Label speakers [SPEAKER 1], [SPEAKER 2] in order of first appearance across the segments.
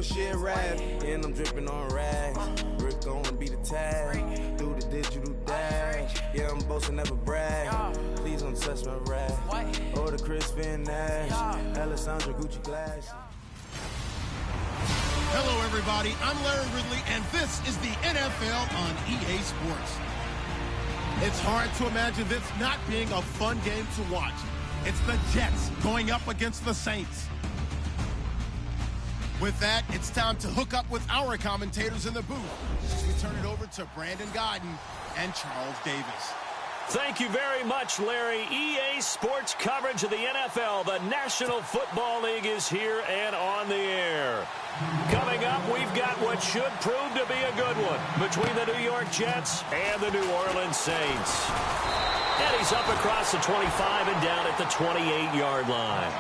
[SPEAKER 1] shit rap, and I'm dripping on rags. Rick gonna be the tag, do the digital dash. Yeah, I'm boasting, never brag. Please don't touch my rap. Or the Chris Finn Nash, Alessandra Gucci glasses.
[SPEAKER 2] Hello, everybody. I'm Larry Ridley, and this is the NFL on EA Sports. It's hard to imagine this not being a fun game to watch. It's the Jets going up against the Saints. With that, it's time to hook up with our commentators in the booth. We turn it over to Brandon Godden and Charles Davis.
[SPEAKER 3] Thank you very much, Larry. EA Sports coverage of the NFL. The National Football League is here and on the air. Coming up, we've got what should prove to be a good one between the New York Jets and the New Orleans Saints. And he's up across the 25 and down at the 28-yard line.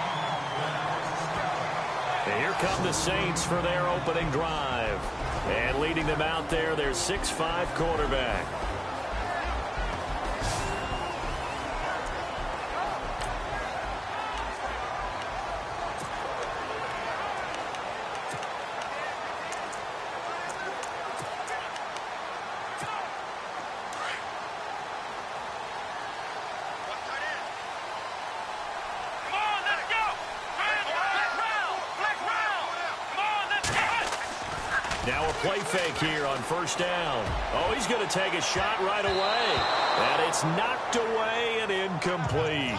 [SPEAKER 3] And here come the Saints for their opening drive. And leading them out there, their 6'5" quarterback. Now a play fake here on first down. Oh, he's going to take a shot right away. And it's knocked away and incomplete.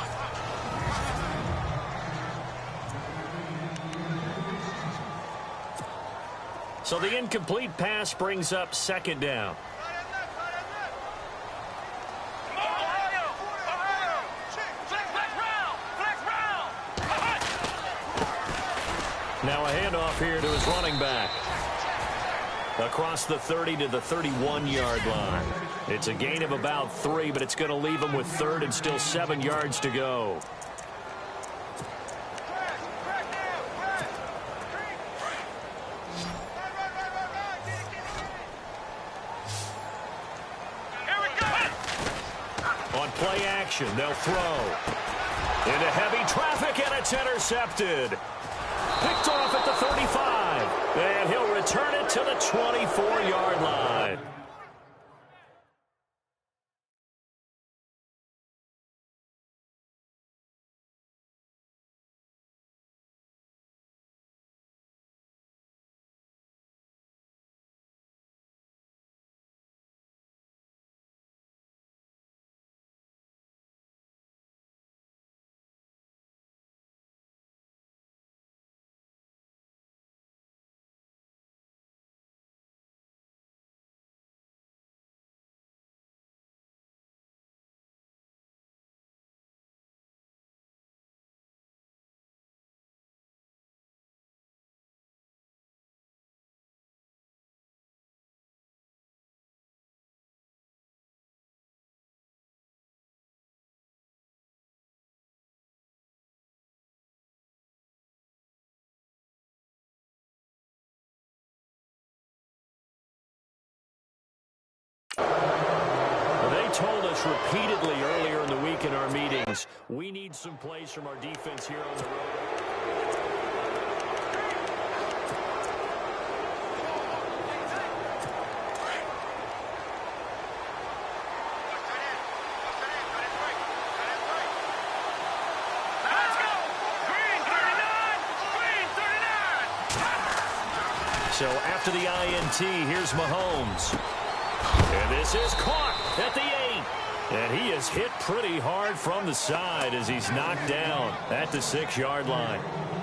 [SPEAKER 3] So the incomplete pass brings up second down. Now a handoff here to his running back. Across the 30 to the 31-yard line. It's a gain of about 3, but it's going to leave him with third and still 7 yards to go. On play action, they'll throw. Into heavy traffic, and it's intercepted. Picked off at the 35, and he'll return it to the 24-yard line. They told us repeatedly earlier in the week in our meetings, we need some plays from our defense here on the road. So after the INT, here's Mahomes. And this is caught at the 8. And he is hit pretty hard from the side as he's knocked down at the 6-yard line.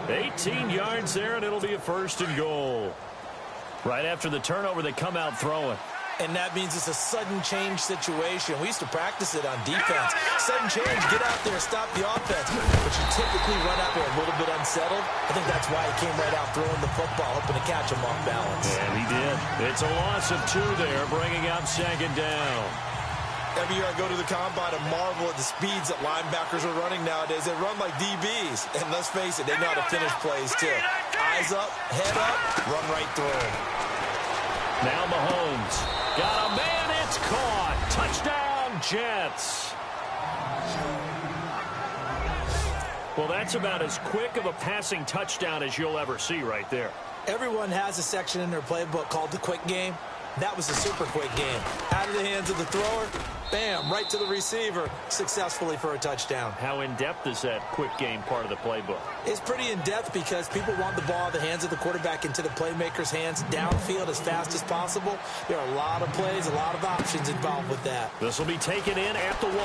[SPEAKER 3] 18 yards there, and it'll be a first and goal. Right after the turnover, they come out throwing.
[SPEAKER 4] And that means it's a sudden change situation. We used to practice it on defense. Sudden change, get out there, stop the offense. But you typically run out there a little bit unsettled. I think that's why he came right out throwing the football, hoping to catch him off balance.
[SPEAKER 3] And he did. It's a loss of 2 there, bringing up second down.
[SPEAKER 4] Every year I go to the combine and marvel at the speeds that linebackers are running nowadays. They run like DBs. And let's face it, they know how to finish plays too. Eyes up, head up, run right through them.
[SPEAKER 3] Now Mahomes. Got a man, it's caught. Touchdown, Jets. Well, that's about as quick of a passing touchdown as you'll ever see right there.
[SPEAKER 4] Everyone has a section in their playbook called the quick game. That was a super quick game. Out of the hands of the thrower, bam, right to the receiver, successfully for a touchdown.
[SPEAKER 3] How in-depth is that quick game part of the playbook?
[SPEAKER 4] It's pretty in-depth because people want the ball in the hands of the quarterback into the playmaker's hands downfield as fast as possible. There are a lot of plays, a lot of options involved with that.
[SPEAKER 3] This will be taken in at the 1.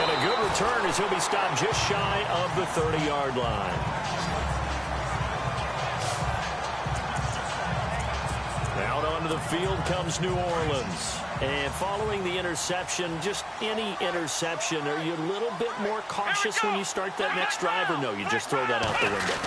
[SPEAKER 3] And a good return as he'll be stopped just shy of the 30-yard line. Out onto the field comes New Orleans. And following the interception, just any interception, are you a little bit more cautious when you start that next drive, or no, you just throw that out the window?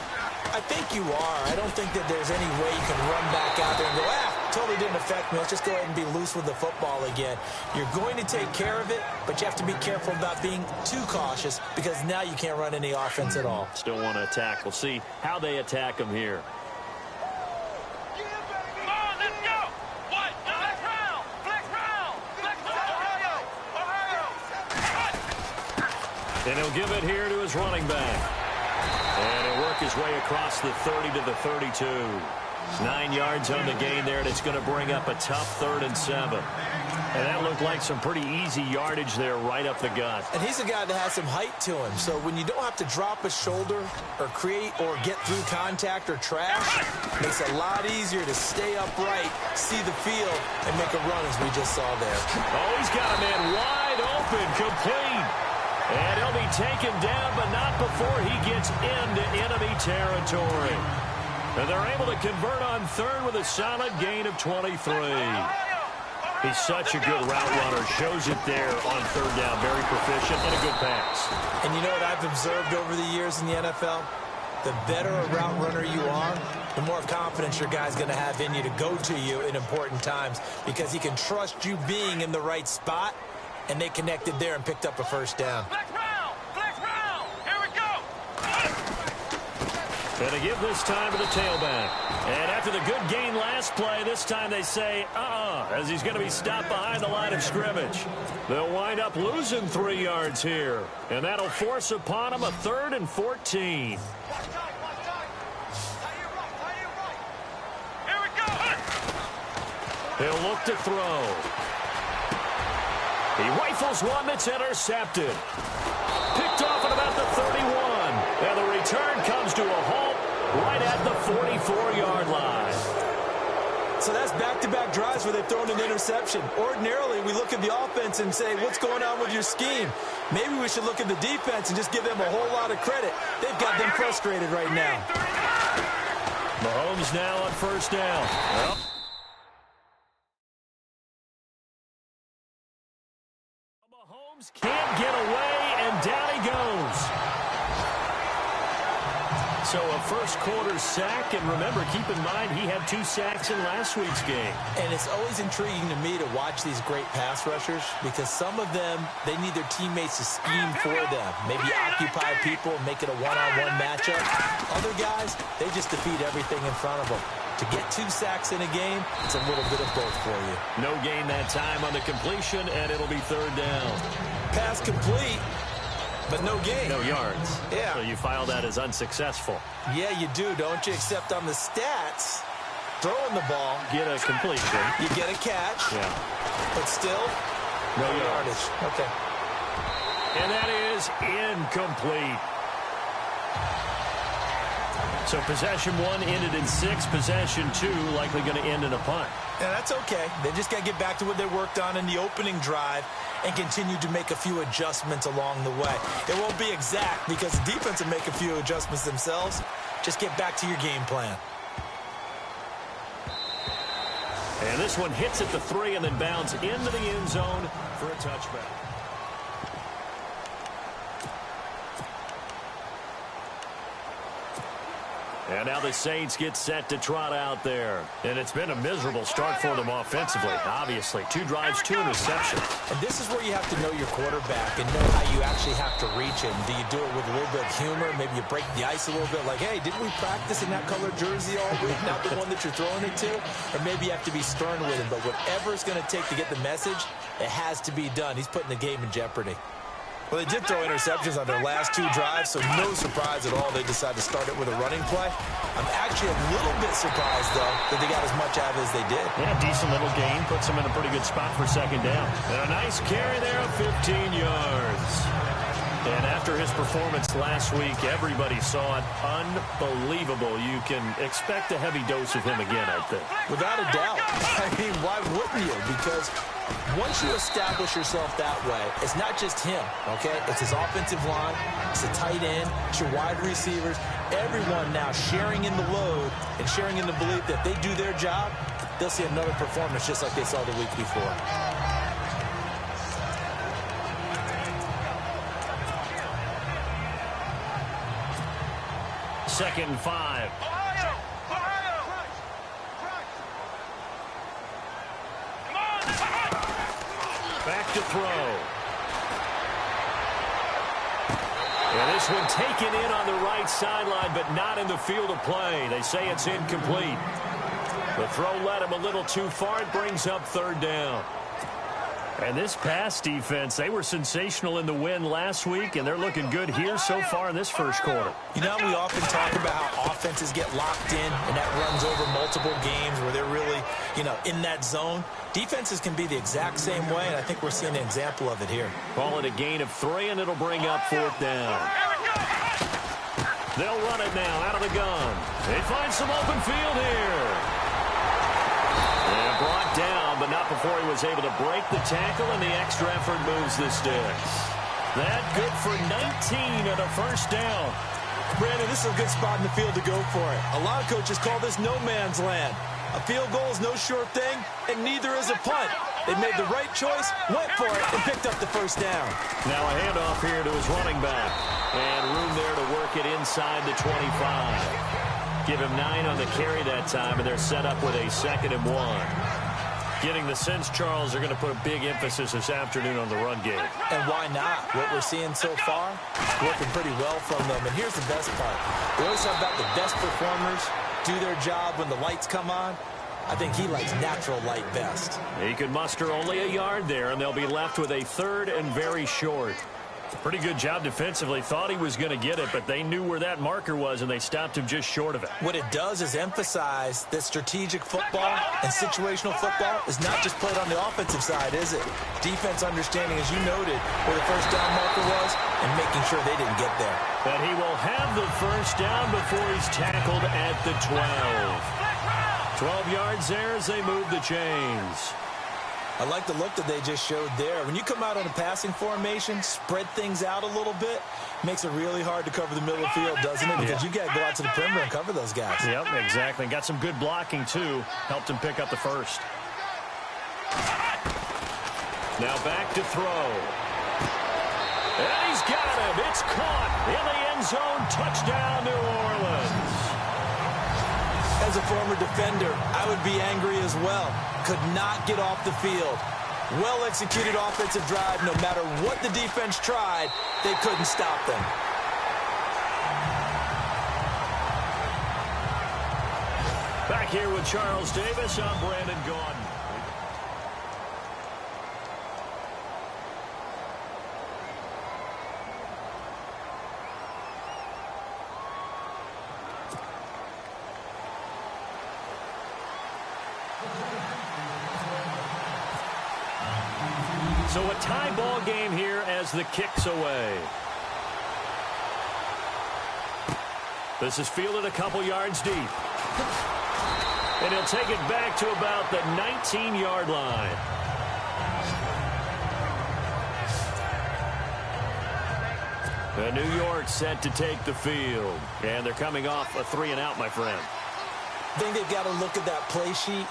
[SPEAKER 4] I think you are. I don't think that there's any way you can run back out there and go, totally didn't affect me. Let's just go ahead and be loose with the football again. You're going to take care of it, but you have to be careful about being too cautious because now you can't run any offense at all.
[SPEAKER 3] Still want to attack. We'll see how they attack them here. And he'll give it here to his running back. And he'll work his way across the 30 to the 32. 9 yards on the gain there, and it's going to bring up a tough 3rd and 7. And that looked like some pretty easy yardage there right up the gut.
[SPEAKER 4] And he's a guy that has some height to him. So when you don't have to drop a shoulder or create or get through contact or trash, it makes it a lot easier to stay upright, see the field, and make a run as we just saw there.
[SPEAKER 3] Oh, he's got a man wide open, complete. And he'll be taken down, but not before he gets into enemy territory. And they're able to convert on 3rd with a solid gain of 23. He's such a good route runner. Shows it there on 3rd down. Very proficient and a good pass.
[SPEAKER 4] And you know what I've observed over the years in the NFL? The better a route runner you are, the more confidence your guy's going to have in you to go to you in important times because he can trust you being in the right spot. And they connected there and picked up a 1st down.
[SPEAKER 5] Flex round, here we go.
[SPEAKER 3] And they give this time to the tailback. And after the good gain last play, this time they say, as he's going to be stopped behind the line of scrimmage. They'll wind up losing 3 yards here. And that'll force upon him a 3rd and 14.
[SPEAKER 5] Here we go.
[SPEAKER 3] He'll look to throw. He rifles one that's intercepted. Picked off at about the 31. And the return comes to a halt right at the 44-yard line.
[SPEAKER 4] So that's back-to-back drives where they've thrown an interception. Ordinarily, we look at the offense and say, what's going on with your scheme? Maybe we should look at the defense and just give them a whole lot of credit. They've got them frustrated right now.
[SPEAKER 3] Mahomes now on 1st down. Well, Mahomes can't get away, and down he goes. So a first-quarter sack, and remember, keep in mind, he had 2 sacks in last week's game.
[SPEAKER 4] And it's always intriguing to me to watch these great pass rushers because some of them, they need their teammates to scheme for them. Maybe occupy people and make it a one-on-one matchup. Other guys, they just defeat everything in front of them. To get 2 sacks in a game, it's a little bit of both for you.
[SPEAKER 3] No gain that time on the completion, and it'll be 3rd down.
[SPEAKER 4] Pass complete, but no gain.
[SPEAKER 3] No yards.
[SPEAKER 4] Yeah.
[SPEAKER 3] So you file that as unsuccessful.
[SPEAKER 4] Yeah, you do, don't you? Except on the stats, throwing the ball.
[SPEAKER 3] Get a completion.
[SPEAKER 4] You get a catch.
[SPEAKER 3] Yeah.
[SPEAKER 4] But still,
[SPEAKER 3] no yardage.
[SPEAKER 4] Okay.
[SPEAKER 3] And that is incomplete. So possession 1 ended in 6. Possession 2 likely going to end in a punt.
[SPEAKER 4] And that's okay. They just got to get back to what they worked on in the opening drive and continue to make a few adjustments along the way. It won't be exact because the defense will make a few adjustments themselves. Just get back to your game plan.
[SPEAKER 3] And this one hits at the 3 and then bounds into the end zone for a touchback. And now the Saints get set to trot out there. And it's been a miserable start for them offensively, obviously. 2 drives, 2 interceptions.
[SPEAKER 4] And this is where you have to know your quarterback and know how you actually have to reach him. Do you do it with a little bit of humor? Maybe you break the ice a little bit like, hey, didn't we practice in that colored jersey all week, not the one that you're throwing it to? Or maybe you have to be stern with him. But whatever it's going to take to get the message, it has to be done. He's putting the game in jeopardy. Well, they did throw interceptions on their last 2 drives, so no surprise at all they decided to start it with a running play. I'm actually a little bit surprised, though, that they got as much out of it as they did.
[SPEAKER 3] Yeah, decent little gain. Puts them in a pretty good spot for second down. And a nice carry there of 15 yards. And after his performance last week, everybody saw it. Unbelievable. You can expect a heavy dose of him again, I think.
[SPEAKER 4] Without a doubt. I mean, why wouldn't you? Because once you establish yourself that way, it's not just him, okay? It's his offensive line, it's the tight end, it's your wide receivers, everyone now sharing in the load and sharing in the belief that if they do their job, they'll see another performance just like they saw the week before.
[SPEAKER 3] Second and 5. Back to throw. And this one taken in on the right sideline, but not in the field of play. They say it's incomplete. The throw led him a little too far. It brings up third down. And this pass defense, they were sensational in the win last week, and they're looking good here so far in this first quarter.
[SPEAKER 4] You know, we often talk about how offenses get locked in, and that runs over multiple games where they're really, in that zone. Defenses can be the exact same way, and I think we're seeing an example of it here.
[SPEAKER 3] Call it a gain of 3, and it'll bring up fourth down. They'll run it now out of the gun. They find some open field here. And brought down, but not before he was able to break the tackle, and the extra effort moves the sticks. That good for 19 and a first down.
[SPEAKER 4] Brandon, this is a good spot in the field to go for it. A lot of coaches call this no man's land. A field goal is no sure thing, and neither is a punt. They made the right choice, went for it, and picked up the first down.
[SPEAKER 3] Now a handoff here to his running back. And room there to work it inside the 25. Give him 9 on the carry that time, and they're set up with a 2nd and 1. Getting the sense, Charles, they're going to put a big emphasis this afternoon on the run game.
[SPEAKER 4] And why not? What we're seeing so far, working pretty well from them. And here's the best part. We always talk about the best performers do their job when the lights come on. I think he likes natural light best.
[SPEAKER 3] He could muster only a yard there, and they'll be left with a 3rd and very short. Pretty good job defensively. Thought he was going to get it, but they knew where that marker was, and they stopped him just short of it.
[SPEAKER 4] What it does is emphasize that strategic football and situational football is not just played on the offensive side, is it? Defense understanding, as you noted, where the first down marker was and making sure they didn't get there.
[SPEAKER 3] But he will have the first down before he's tackled at the 12. 12 yards there as they move the chains.
[SPEAKER 4] I like the look that they just showed there. When you come out on a passing formation, spread things out a little bit, makes it really hard to cover the middle of the field, doesn't it? Because you got to go out to the perimeter and cover those guys.
[SPEAKER 3] Yep, exactly. Got some good blocking, too. Helped him pick up the first. Now back to throw. And he's got him. It's caught in the end zone. Touchdown, New Orleans.
[SPEAKER 4] As a former defender, I would be angry as well. Could not get off the field. Well-executed offensive drive. No matter what the defense tried, they couldn't stop them.
[SPEAKER 3] Back here with Charles Davis, I'm Brandon Gaudin. So a tie ball game here as the kick's away. This is fielded a couple yards deep. And he'll take it back to about the 19-yard line. And New York set to take the field. And they're coming off a 3-and-out, my friend.
[SPEAKER 4] I think they've got to look at that play sheet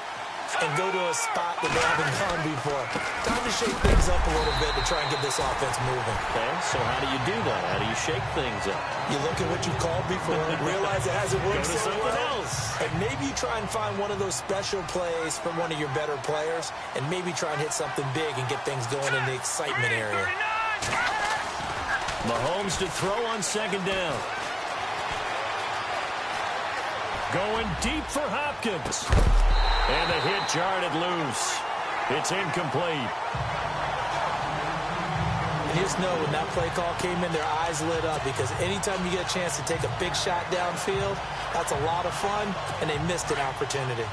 [SPEAKER 4] and go to a spot that they haven't gone before. Time to shake things up a little bit to try and get this offense moving.
[SPEAKER 3] Okay, so how do you do that? How do you shake things up?
[SPEAKER 4] You look at what you've called before, realize it hasn't worked
[SPEAKER 3] Go to
[SPEAKER 4] so
[SPEAKER 3] something
[SPEAKER 4] well,
[SPEAKER 3] else.
[SPEAKER 4] and maybe you try and find one of those special plays from one of your better players, and maybe try and hit something big and get things going in the excitement area.
[SPEAKER 3] Mahomes to throw on 2nd down. Going deep for Hopkins. And the hit jarred it loose. It's incomplete.
[SPEAKER 4] And you just know when that play call came in, their eyes lit up, because anytime you get a chance to take a big shot downfield, that's a lot of fun, and they missed an opportunity.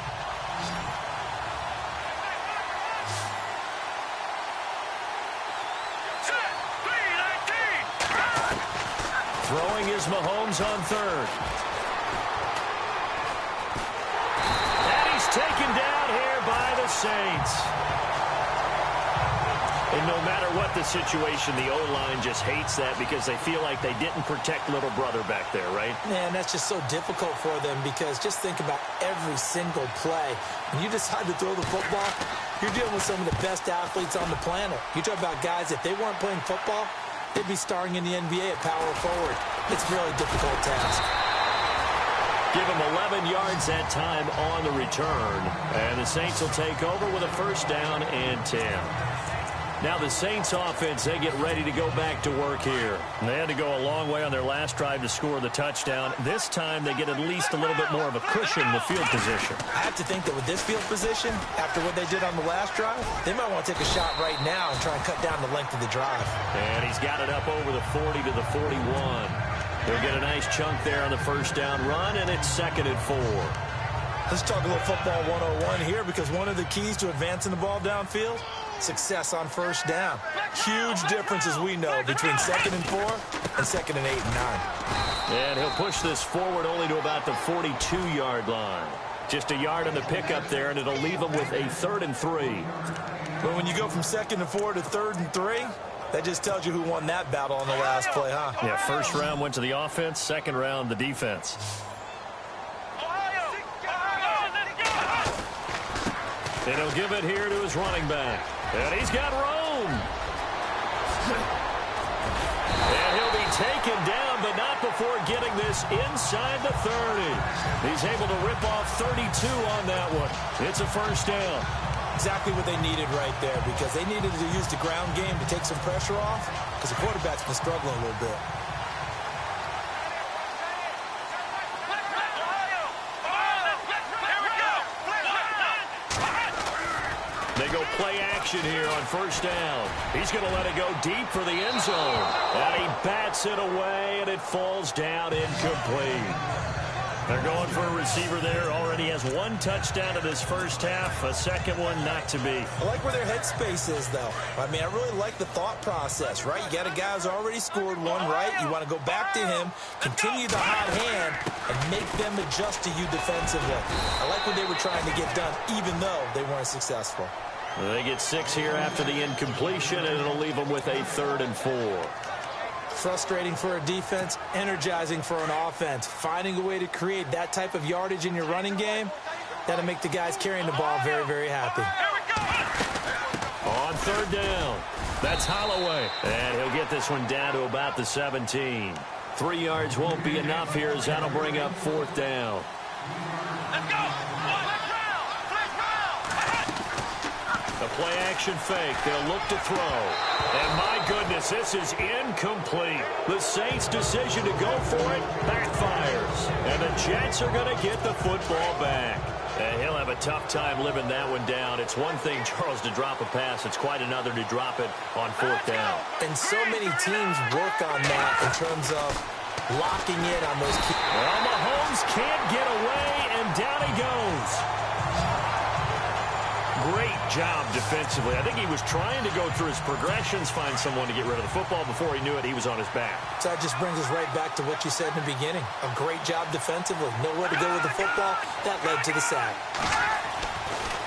[SPEAKER 3] Throwing is Mahomes on third. And he's taken down here by the Saints. And no matter what the situation, the O-line just hates that because they feel like they didn't protect little brother back there, right?
[SPEAKER 4] Man, that's just so difficult for them, because just think about every single play. When you decide to throw the football, you're dealing with some of the best athletes on the planet. You talk about guys, if they weren't playing football, they'd be starring in the NBA at power forward. It's a really difficult task.
[SPEAKER 3] Give them 11 yards that time on the return. And the Saints will take over with a first down and 10. Now the Saints offense, they get ready to go back to work here. They had to go a long way on their last drive to score the touchdown. This time they get at least a little bit more of a cushion with field position.
[SPEAKER 4] I have to think that with this field position, after what they did on the last drive, they might want to take a shot right now and try and cut down the length of the drive.
[SPEAKER 3] And he's got it up over the 40 to the 41. They'll get a nice chunk there on the first down run, and it's 2nd and 4.
[SPEAKER 4] Let's talk a little football 101 here, because one of the keys to advancing the ball downfield, success on first down. Huge difference, as we know, between 2nd and 4 and 2nd and 8 and 9.
[SPEAKER 3] And he'll push this forward only to about the 42-yard line. Just a yard on the pickup there, and it'll leave him with a 3rd and 3.
[SPEAKER 4] But when you go from 2nd and 4 to 3rd and 3, that just tells you who won that battle on the last play, huh?
[SPEAKER 3] Yeah, first round went to the offense, second round the defense. And he'll give it here to his running back. And he's got room. And he'll be taken down, but not before getting this inside the 30. He's able to rip off 32 on that one. It's a first down.
[SPEAKER 4] Exactly what they needed right there, because they needed to use the ground game to take some pressure off, because the quarterback's been struggling a little bit.
[SPEAKER 3] They go play action here on first down. He's going to let it go deep for the end zone. And he bats it away, and it falls down incomplete. They're going for a receiver there. Already has one touchdown in this first half. A second one not to be.
[SPEAKER 4] I like where their headspace is, though. I mean, I really like the thought process, right? You got a guy who's already scored one, right? You want to go back to him, continue the hot hand, and make them adjust to you defensively. I like what they were trying to get done, even though they weren't successful.
[SPEAKER 3] They get 6 here after the incompletion, and it'll leave them with a 3rd and 4.
[SPEAKER 4] Frustrating for a defense, energizing for an offense. Finding a way to create that type of yardage in your running game, that'll make the guys carrying the ball very, very happy.
[SPEAKER 3] On 3rd down, that's Holloway. And he'll get this one down to about the 17. 3 yards won't be enough here, as that'll bring up 4th down.
[SPEAKER 5] Let's go!
[SPEAKER 3] A play-action fake. They'll look to throw. And my goodness, this is incomplete. The Saints' decision to go for it backfires. And the Jets are going to get the football back. And he'll have a tough time living that one down. It's one thing, Charles, to drop a pass. It's quite another to drop it on 4th down.
[SPEAKER 4] And so many teams work on that in terms of locking in on those key.
[SPEAKER 3] Well, Mahomes can't get away, and down he goes. Great job defensively. I think he was trying to go through his progressions, find someone to get rid of the football. Before he knew it, he was on his back.
[SPEAKER 4] So that just brings us right back to what you said in the beginning. A great job defensively. Nowhere to go with the football. That led to the sack.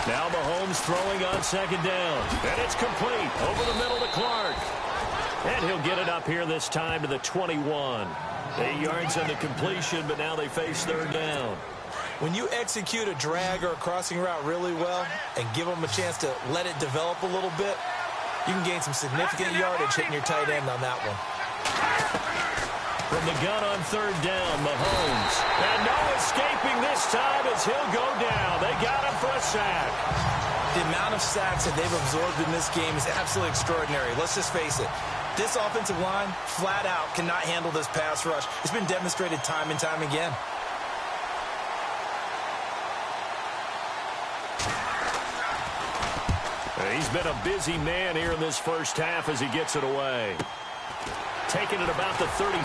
[SPEAKER 3] Now Mahomes throwing on 2nd down. And it's complete. Over the middle to Clark. And he'll get it up here this time to the 21. 8 yards on the completion, but now they face 3rd down.
[SPEAKER 4] When you execute a drag or a crossing route really well and give them a chance to let it develop a little bit, you can gain some significant yardage hitting your tight end on that one.
[SPEAKER 3] From the gun on 3rd down, Mahomes. And no escaping this time as he'll go down. They got him for a sack.
[SPEAKER 4] The amount of sacks that they've absorbed in this game is absolutely extraordinary. Let's just face it. This offensive line, flat out, cannot handle this pass rush. It's been demonstrated time and time again.
[SPEAKER 3] He's been a busy man here in this first half as he gets it away. Taking it about the 36.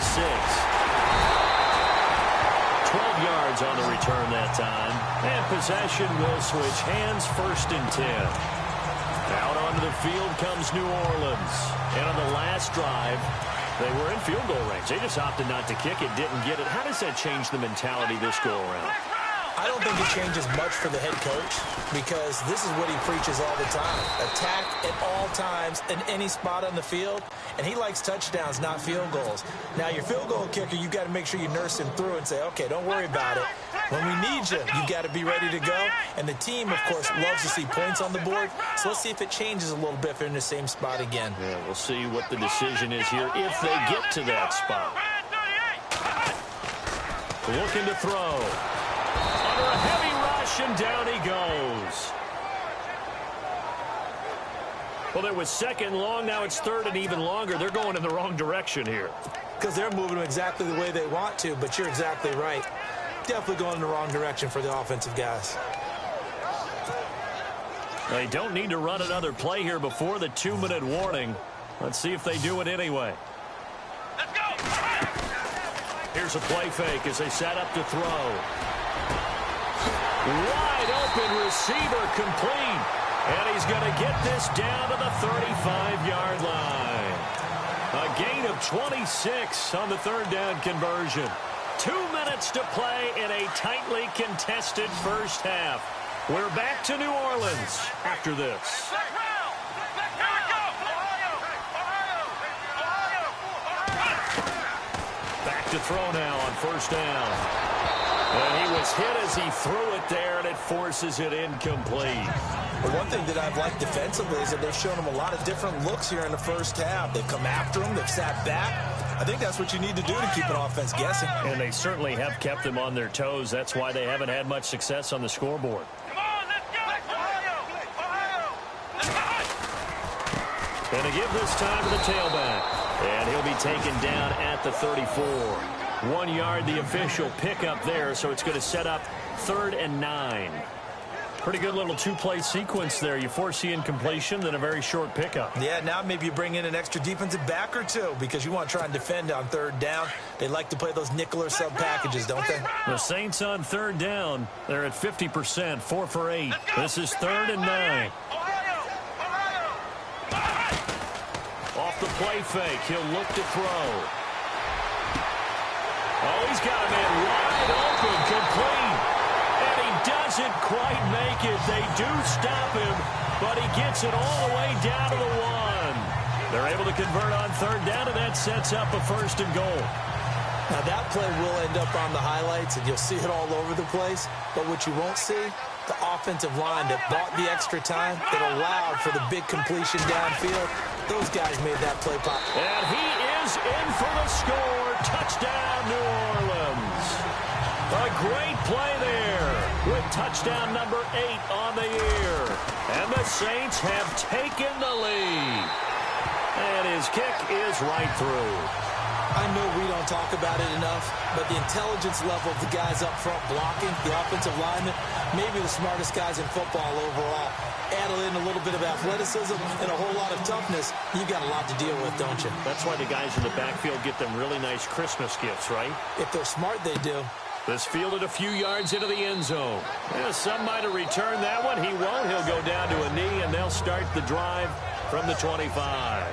[SPEAKER 3] 12 yards on the return that time. And possession will switch hands, 1st and 10. Out onto the field comes New Orleans. And on the last drive, they were in field goal range. They just opted not to kick it, didn't get it. How does that change the mentality this go-around?
[SPEAKER 4] I don't think it changes much for the head coach because this is what he preaches all the time. Attack at all times in any spot on the field, and he likes touchdowns, not field goals. Now, your field goal kicker, you've got to make sure you nurse him through and say, okay, don't worry about it. When we need you, you've got to be ready to go. And the team, of course, loves to see points on the board. So let's see if it changes a little bit if they're in the same spot again.
[SPEAKER 3] Yeah, we'll see what the decision is here if they get to that spot. Looking to throw. Under a heavy rush, and down he goes. Well, it was 2nd long. Now it's 3rd and even longer. They're going in the wrong direction here.
[SPEAKER 4] Because they're moving them exactly the way they want to, but you're exactly right. Definitely going in the wrong direction for the offensive guys.
[SPEAKER 3] They don't need to run another play here before the 2-minute warning. Let's see if they do it anyway.
[SPEAKER 5] Let's go.
[SPEAKER 3] Here's a play fake as they set up to throw. Wide open receiver complete. And he's going to get this down to the 35-yard line. A gain of 26 on the 3rd down conversion. 2 minutes to play in a tightly contested first half. We're back to New Orleans after this. Back to throw now on 1st down. And he was hit as he threw it there, and it forces it incomplete.
[SPEAKER 4] Well, one thing that I've liked defensively is that they've shown him a lot of different looks here in the first half. They've come after him. They've sat back. I think that's what you need to do to keep an offense guessing.
[SPEAKER 3] And they certainly have kept them on their toes. That's why they haven't had much success on the scoreboard.
[SPEAKER 5] Come on, let's go.
[SPEAKER 3] And to give this time to the tailback. And he'll be taken down at the 34. 1 yard, the official pickup there, so it's going to set up 3rd and 9. Pretty good little 2-play sequence there. You force the incompletion, then a very short pickup.
[SPEAKER 4] Yeah, now maybe you bring in an extra defensive back or two because you want to try and defend on 3rd down. They like to play those nickel or sub packages, don't they?
[SPEAKER 3] The Saints on 3rd down. They're at 50%, 4 for 8. This is 3rd and 9. Off the play fake, he'll look to throw. Oh, he's got a man wide open, complete. And he doesn't quite make it. They do stop him, but he gets it all the way down to the 1. They're able to convert on 3rd down, and that sets up a 1st and goal.
[SPEAKER 4] Now, that play will end up on the highlights, and you'll see it all over the place. But what you won't see, the offensive line that bought the extra time, that allowed for the big completion downfield, those guys made that play pop.
[SPEAKER 3] And he is in for the score. Touchdown, New Orleans. A great play there with touchdown number 8 on the year. And the Saints have taken the lead. And his kick is right through.
[SPEAKER 4] I know we don't talk about it enough, but the intelligence level of the guys up front blocking, the offensive linemen, maybe the smartest guys in football overall. Add in a little bit of athleticism and a whole lot of toughness, you've got a lot to deal with, don't you?
[SPEAKER 3] That's why the guys in the backfield get them really nice Christmas gifts, right?
[SPEAKER 4] If they're smart, they do.
[SPEAKER 3] This fielded a few yards into the end zone. Yeah, some might have returned that one. He won't. He'll go down to a knee, and they'll start the drive from the 25.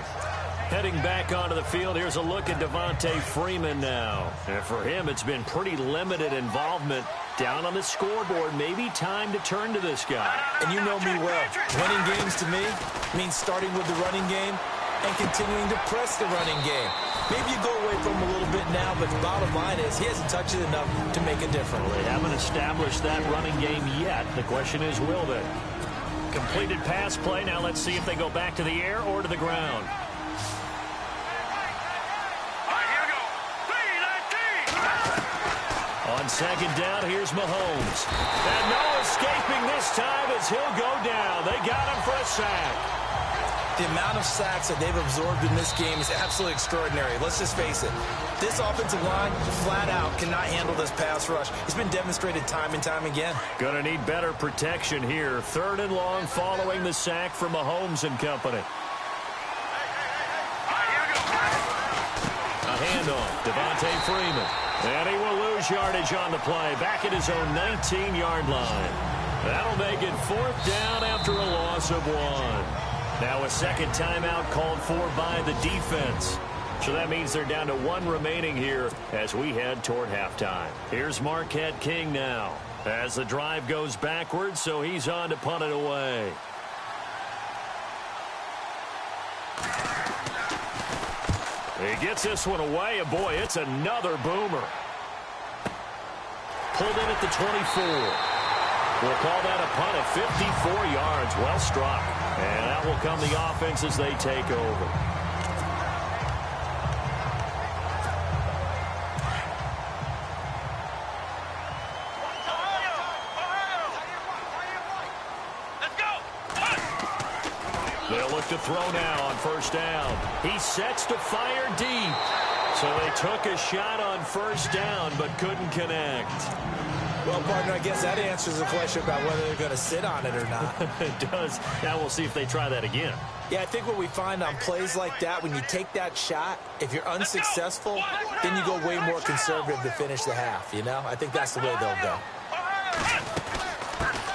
[SPEAKER 3] Heading back onto the field, here's a look at Devontae Freeman now. And for him, it's been pretty limited involvement. Down on the scoreboard, maybe time to turn to this guy.
[SPEAKER 4] And you know me well. Winning games to me means starting with the running game and continuing to press the running game. Maybe you go away from him a little bit now, but the bottom line is he hasn't touched it enough to make a difference.
[SPEAKER 3] Well, they haven't established that running game yet. The question is, will they? Completed pass play. Now let's see if they go back to the air or to the ground. On 2nd down, here's Mahomes. And no escaping this time as he'll go down. They got him for a sack.
[SPEAKER 4] The amount of sacks that they've absorbed in this game is absolutely extraordinary. Let's just face it. This offensive line, flat out, cannot handle this pass rush. It's been demonstrated time and time again.
[SPEAKER 3] Gonna need better protection here. 3rd and long following the sack from Mahomes and company. A handoff, Devontae Freeman. And he will lose yardage on the play. Back at his own 19-yard line. That'll make it 4th down after a loss of 1. Now a second timeout called for by the defense. So that means they're down to 1 remaining here as we head toward halftime. Here's Marquette King now as the drive goes backwards, so he's on to punt it away. He gets this one away, and boy, it's another boomer. Pulled in at the 24. We'll call that a punt at 54 yards. Well struck. And out will come the offense as they take over. They'll look to throw now on 1st down. He sets to fire deep. So they took a shot on 1st down but couldn't connect.
[SPEAKER 4] Well, partner, I guess that answers the question about whether they're going to sit on it or not.
[SPEAKER 3] It does. Now we'll see if they try that again.
[SPEAKER 4] Yeah, I think what we find on plays like that, when you take that shot, if you're unsuccessful, then you go way more conservative to finish the half, you know? I think that's the way they'll go.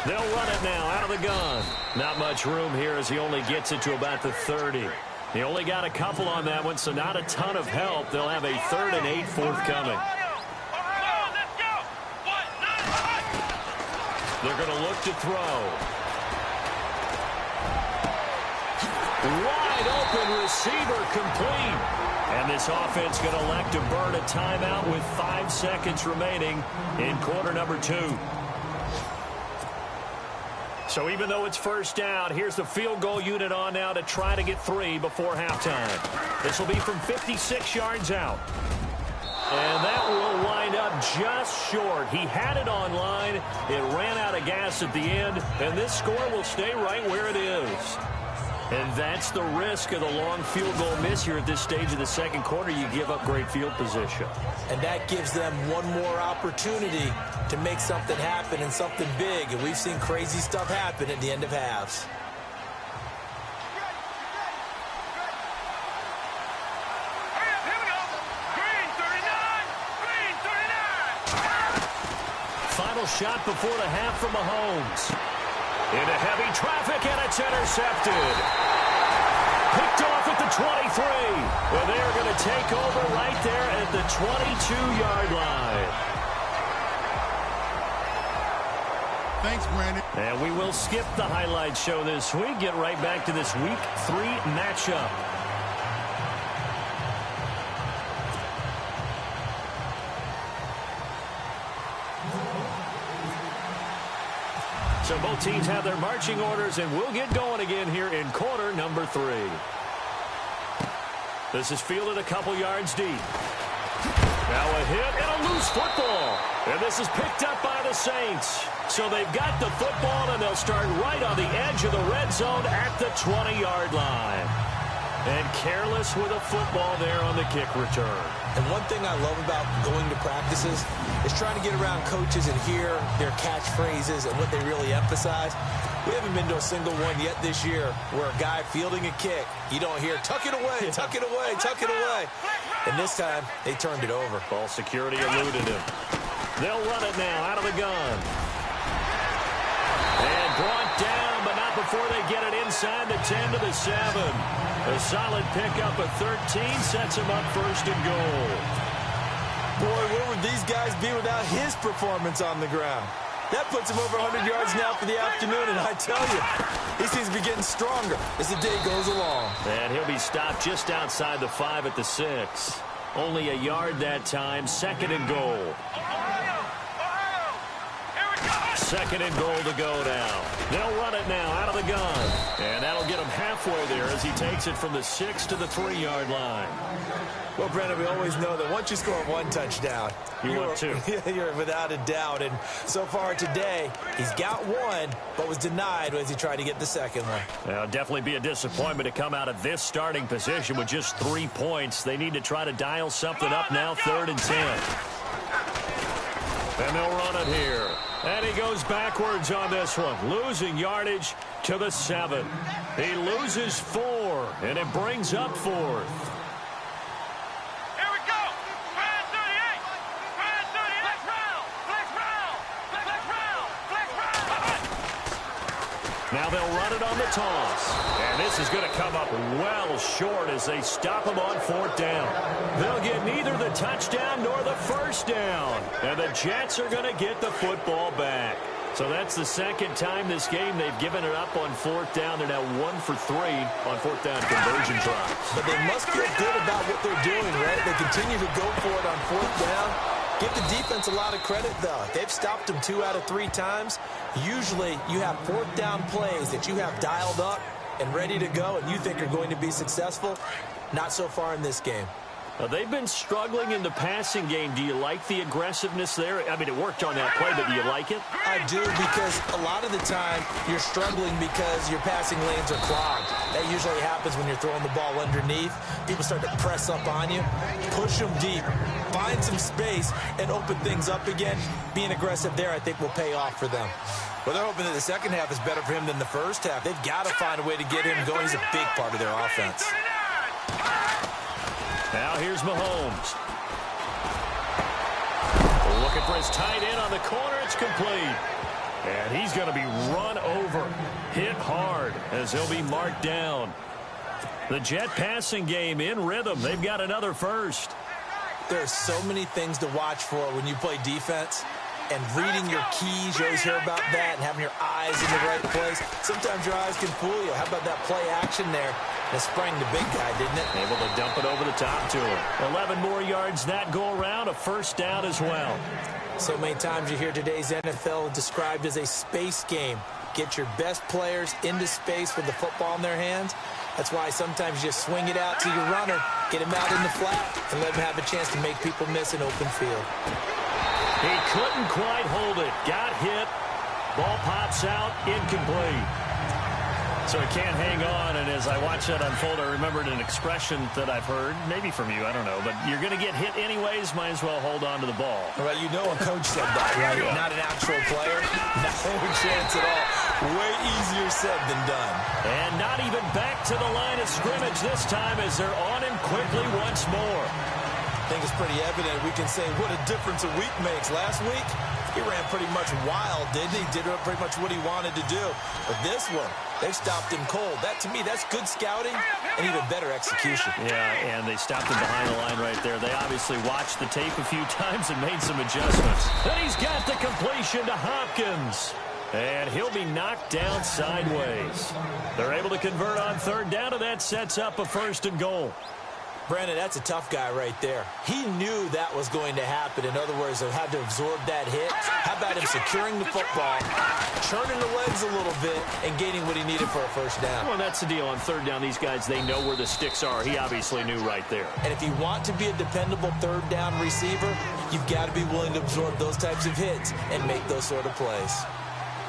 [SPEAKER 3] They'll run it now out of the gun. Not much room here as he only gets it to about the 30. He only got a couple on that one, so not a ton of help. They'll have a 3rd and 8 forthcoming. They're going to look to throw. Wide open receiver complete. And this offense going to elect to burn a timeout with 5 seconds remaining in quarter number 2. So even though it's 1st down, here's the field goal unit on now to try to get 3 before halftime. This will be from 56 yards out. And that will wind up just short. He had it on line. It ran out of gas at the end. And this score will stay right where it is. And that's the risk of the long field goal miss here at this stage of the second quarter. You give up great field position.
[SPEAKER 4] And that gives them one more opportunity to make something happen and something big. And we've seen crazy stuff happen at the end of halves.
[SPEAKER 3] Final shot before the half from Mahomes. Into heavy traffic, and it's intercepted. Picked off at the 23. Well, they're going to take over right there at the 22-yard line.
[SPEAKER 2] Thanks, Brandon.
[SPEAKER 3] And we will skip the highlight show this week. Get right back to this Week 3 matchup. So both teams have their marching orders, and we'll get going again here in quarter number 3. This is fielded a couple yards deep. Now a hit and a loose football. And this is picked up by the Saints. So they've got the football, and they'll start right on the edge of the red zone at the 20-yard line. And careless with a football there on the kick return.
[SPEAKER 4] And one thing I love about going to practices is trying to get around coaches and hear their catchphrases and what they really emphasize. We haven't been to a single one yet this year where a guy fielding a kick, you don't hear, tuck it away, tuck it away, tuck it away. And this time, they turned it over.
[SPEAKER 3] Ball security eluded him. They'll run it now out of the gun. And brought down, but not before they get it inside the 10 to the 7. A solid pickup of 13 sets him up 1st and goal.
[SPEAKER 4] Boy, where would these guys be without his performance on the ground? That puts him over 100 yards now for the afternoon, and I tell you, he seems to be getting stronger as the day goes along.
[SPEAKER 3] And he'll be stopped just outside the 5 at the 6. Only a yard that time, 2nd and goal. 2nd and goal to go now. They'll run it now out of the gun. And that'll get him halfway there as he takes it from the 6 to the 3-yard line.
[SPEAKER 4] Well, Brandon, we always know that once you score 1 touchdown,
[SPEAKER 3] you're 2.
[SPEAKER 4] You're without a doubt. And so far today, he's got 1, but was denied as he tried to get the 2nd one.
[SPEAKER 3] It'll definitely be a disappointment to come out of this starting position with just 3 points. They need to try to dial something up now, 3rd and 10. And they'll run it here. And he goes backwards on this one, losing yardage to the 7. He loses 4, and it brings up 4th. Now they'll run it on the toss. And this is going to come up well short as they stop him on 4th down. They'll get neither the touchdown nor the 1st down. And the Jets are going to get the football back. So that's the 2nd time this game they've given it up on 4th down. They're now 1 for 3 on 4th down conversion tries.
[SPEAKER 4] But they must feel good about what they're doing, right? They continue to go for it on 4th down. Give the defense a lot of credit, though. They've stopped them 2 out of 3 times. Usually, you have 4th down plays that you have dialed up and ready to go, and you think are going to be successful. Not so far in this game.
[SPEAKER 3] They've been struggling in the passing game. Do you like the aggressiveness there? I mean, it worked on that play, but do you like it?
[SPEAKER 4] I do, because a lot of the time you're struggling because your passing lanes are clogged. That usually happens when you're throwing the ball underneath. People start to press up on you, push them deep, find some space, and open things up again. Being aggressive there, I think, will pay off for them. Well, they're hoping that the 2nd half is better for him than the 1st half. They've got to find a way to get him going. He's a big part of their offense.
[SPEAKER 3] Now here's Mahomes. Looking for his tight end on the corner. It's complete. And he's going to be run over. Hit hard as he'll be marked down. The Jet passing game in rhythm. They've got another 1st.
[SPEAKER 4] There are so many things to watch for when you play defense. And reading your keys, you always hear about that, and having your eyes in the right place. Sometimes your eyes can fool you. How about that play action there? And it sprang the big guy, didn't it?
[SPEAKER 3] Able to dump it over the top to him. 11 more yards that go around, a 1st down as well.
[SPEAKER 4] So many times you hear today's NFL described as a space game. Get your best players into space with the football in their hands. That's why sometimes you just swing it out to your runner, get him out in the flat, and let him have a chance to make people miss an open field.
[SPEAKER 3] He couldn't quite hold it. Got hit. Ball pops out. Incomplete. So he can't hang on, and as I watch that unfold, I remembered an expression that I've heard, maybe from you, I don't know, but you're going to get hit anyways, might as well hold on to the ball.
[SPEAKER 4] Well, you know a coach said that, right?
[SPEAKER 3] Yeah.
[SPEAKER 4] Not an actual player. No chance at all. Way easier said than done.
[SPEAKER 3] And not even back to the line of scrimmage this time as they're on him quickly once more.
[SPEAKER 4] I think it's pretty evident. We can say what a difference a week makes. Last week, he ran pretty much wild, didn't he? Did pretty much what he wanted to do. But this one, they stopped him cold. That, to me, that's good scouting and even better execution.
[SPEAKER 3] Yeah, and they stopped him behind the line right there. They obviously watched the tape a few times and made some adjustments. And he's got the completion to Hopkins. And he'll be knocked down sideways. They're able to convert on 3rd down, and that sets up a 1st and goal.
[SPEAKER 4] Brandon, that's a tough guy right there. He knew that was going to happen. In other words, he had to absorb that hit. How about him securing the football, churning the legs a little bit, and gaining what he needed for a 1st down?
[SPEAKER 3] Well, that's the deal. On 3rd down, these guys, they know where the sticks are. He obviously knew right there.
[SPEAKER 4] And if you want to be a dependable 3rd down receiver, you've got to be willing to absorb those types of hits and make those sort of plays.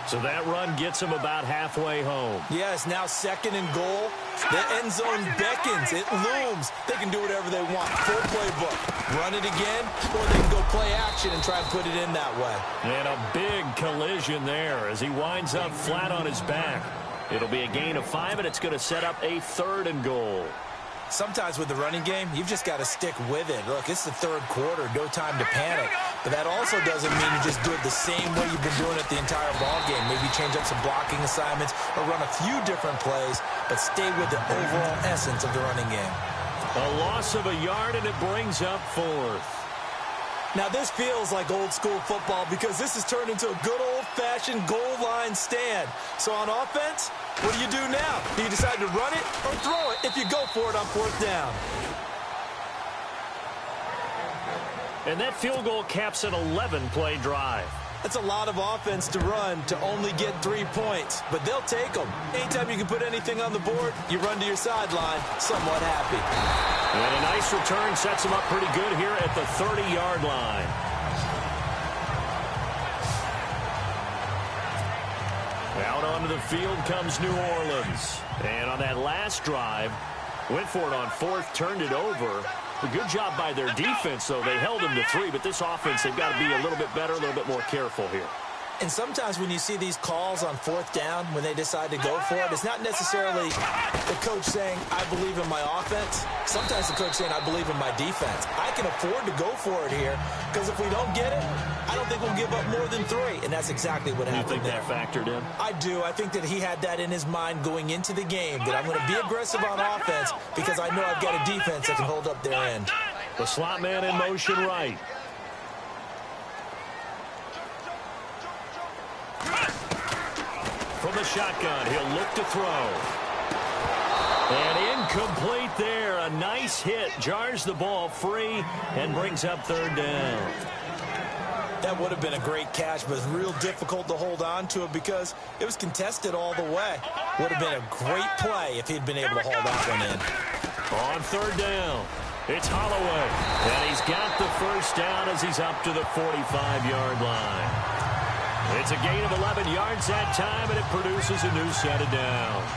[SPEAKER 3] So that run gets him about halfway home.
[SPEAKER 4] Yes, now 2nd and goal. The end zone beckons. It looms. They can do whatever they want. Full playbook. Run it again, or they can go play action and try and put it in that way.
[SPEAKER 3] And a big collision there as he winds up flat on his back. It'll be a gain of 5, and it's going to set up a 3rd and goal.
[SPEAKER 4] Sometimes with the running game, you've just got to stick with it. Look, it's the 3rd quarter, no time to panic. But that also doesn't mean you just do it the same way you've been doing it the entire ball game. Maybe change up some blocking assignments or run a few different plays, but stay with the overall essence of the running game.
[SPEAKER 3] A loss of a yard, and it brings up 4th.
[SPEAKER 4] Now, this feels like old-school football because this has turned into a good old-fashioned goal line stand. So on offense, what do you do now? Do you decide to run it or throw it if you go for it on 4th down?
[SPEAKER 3] And that field goal caps an 11-play drive.
[SPEAKER 4] That's a lot of offense to run to only get 3 points, but they'll take them. Anytime you can put anything on the board, you run to your sideline, somewhat happy.
[SPEAKER 3] And a nice return sets them up pretty good here at the 30-yard line. Out onto the field comes New Orleans. And on that last drive, went for it on fourth, turned it over. A good job by their defense, though. They held them to 3, but this offense, they've got to be a little bit better, a little bit more careful here.
[SPEAKER 4] And sometimes when you see these calls on fourth down, when they decide to go for it, it's not necessarily the coach saying, I believe in my offense. Sometimes the coach saying, I believe in my defense. I can afford to go for it here, because if we don't get it, I don't think we'll give up more than 3. And that's exactly what happened there.
[SPEAKER 3] You think that factored in?
[SPEAKER 4] I do. I think that he had that in his mind going into the game, that I'm going to be aggressive on offense because I know I've got a defense that can hold up their end.
[SPEAKER 3] The slot man in motion right. From the shotgun, he'll look to throw. And incomplete there. A nice hit. Jars the ball free and brings up third down.
[SPEAKER 4] That would have been a great catch, but it's real difficult to hold on to it because it was contested all the way. Would have been a great play if he'd been able to haul that one in.
[SPEAKER 3] On third down, it's Holloway. And he's got the first down as he's up to the 45-yard line. It's a gain of 11 yards that time, and it produces a new set of downs.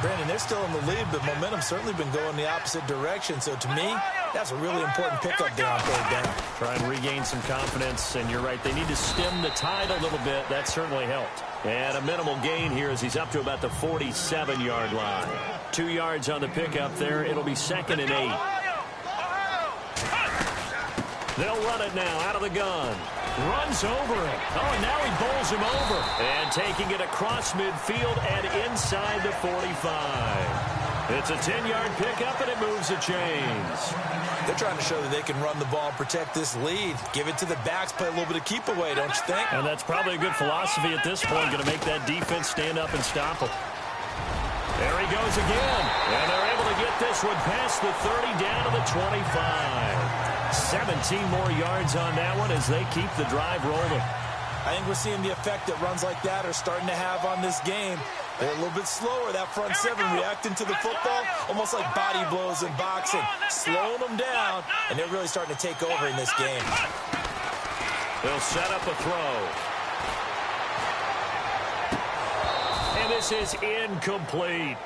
[SPEAKER 4] Brandon, they're still in the lead, but momentum's certainly been going the opposite direction. So to me, that's a really important pickup there on third down.
[SPEAKER 3] Try and regain some confidence, and you're right. They need to stem the tide a little bit. That certainly helped. And a minimal gain here as he's up to about the 47-yard line. 2 yards on the pickup there. It'll be 2nd and 8. They'll run it now out of the gun. Runs over it. Oh, and now he bowls him over. And taking it across midfield and inside the 45. It's a 10-yard pickup, and it moves the chains.
[SPEAKER 4] They're trying to show that they can run the ball and protect this lead. Give it to the backs, play a little bit of keep away, don't you think?
[SPEAKER 3] And that's probably a good philosophy at this point, going to make that defense stand up and stop him. There he goes again. And they're able to get this one past the 30 down to the 25. 17 more yards on that one as they keep the drive rolling.
[SPEAKER 4] I think we're seeing the effect that runs like that are starting to have on this game. They're a little bit slower, that front seven, reacting to the football, almost like body blows in boxing, slowing them down, and they're really starting to take over in this game.
[SPEAKER 3] They'll set up a throw. And this is incomplete.